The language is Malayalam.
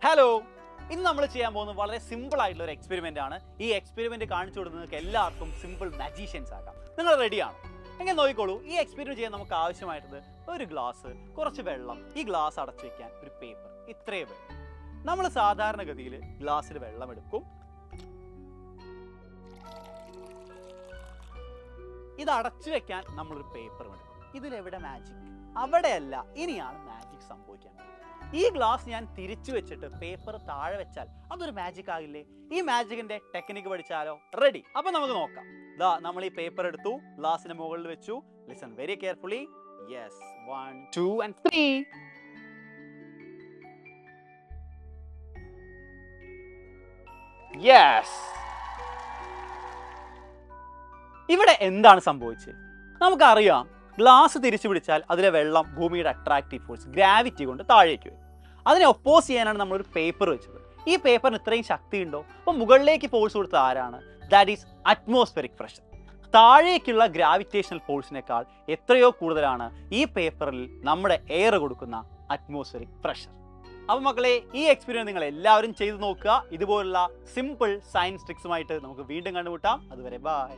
ഹലോ, ഇന്ന് നമ്മൾ ചെയ്യാൻ പോകുന്നത് വളരെ സിമ്പിൾ ആയിട്ടുള്ള ഒരു എക്സ്പെരിമെന്റ് ആണ്. ഈ എക്സ്പെരിമെന്റ് കാണിച്ചു കൊടുക്കുന്നത് എല്ലാവർക്കും സിമ്പിൾ മാജീഷ്യൻസ് ആക്കാം. നിങ്ങൾ റെഡിയാണോ? എങ്ങനെ നോക്കിക്കോളൂ. ഈ എക്സ്പെരിമെന്റ് ചെയ്യാൻ നമുക്ക് ആവശ്യമായിട്ടുള്ളത് ഒരു ഗ്ലാസ്, കുറച്ച് വെള്ളം, ഈ ഗ്ലാസ് അടച്ചു വെക്കാൻ ഒരു പേപ്പർ, ഇത്രയേ വേണം. നമ്മൾ സാധാരണഗതിയിൽ ഗ്ലാസ്സിൽ വെള്ളം എടുക്കും, ഇത് അടച്ചു വെക്കാൻ നമ്മളൊരു പേപ്പർ എടുക്കും. ഇതിലെവിടെ മാജിക്? അവിടെയല്ല, ഇനിയാണ് മാജിക് സംഭവിക്കാൻ. ഈ ഗ്ലാസ് ഞാൻ തിരിച്ചു വെച്ചിട്ട് പേപ്പർ താഴെ വെച്ചാൽ അതൊരു മാജിക് ആകില്ലേ? ഈ മാജിക്കിന്റെ ടെക്നിക്ക് പഠിച്ചാലോ? റെഡി? അപ്പൊ നമുക്ക് നോക്കാം. ദാ നമ്മൾ ഈ പേപ്പർ എടുത്തു, ഗ്ലാസിന്റെ മുകളിൽ വെച്ചു. Listen very carefully. Yes, 1 2 and 3. Yes. ഇവിടെ എന്താണ് സംഭവിച്ചത്? നമുക്കറിയാം, ഗ്ലാസ് തിരിച്ചു പിടിച്ചാൽ അതിലെ വെള്ളം ഭൂമിയുടെ അട്രാക്റ്റീവ് ഫോഴ്സ്, ഗ്രാവിറ്റി കൊണ്ട് താഴേക്ക് വരും. അതിനെ ഒപ്പോസ് ചെയ്യാനാണ് നമ്മളൊരു പേപ്പർ വെച്ചത്. ഈ പേപ്പറിന് ഇത്രയും ശക്തി ഉണ്ടോ? അപ്പോൾ മുകളിലേക്ക് ഫോഴ്സ് കൊടുത്ത ആരാണ്? That is atmospheric pressure. താഴേക്കുള്ള ഗ്രാവിറ്റേഷണൽ ഫോഴ്സിനേക്കാൾ എത്രയോ കൂടുതലാണ് ഈ പേപ്പറിൽ നമ്മുടെ എയർ കൊടുക്കുന്ന അറ്റ്മോസ്ഫെറിക് പ്രഷർ. അപ്പോൾ മക്കളെ, ഈ എക്സ്പീരിയൻസ് നിങ്ങൾ എല്ലാവരും ചെയ്തു നോക്കുക. ഇതുപോലുള്ള സിമ്പിൾ സയൻസ് ട്രിക്സുമായിട്ട് നമുക്ക് വീണ്ടും കണ്ടുമുട്ടാം. അതുവരെ ബൈ.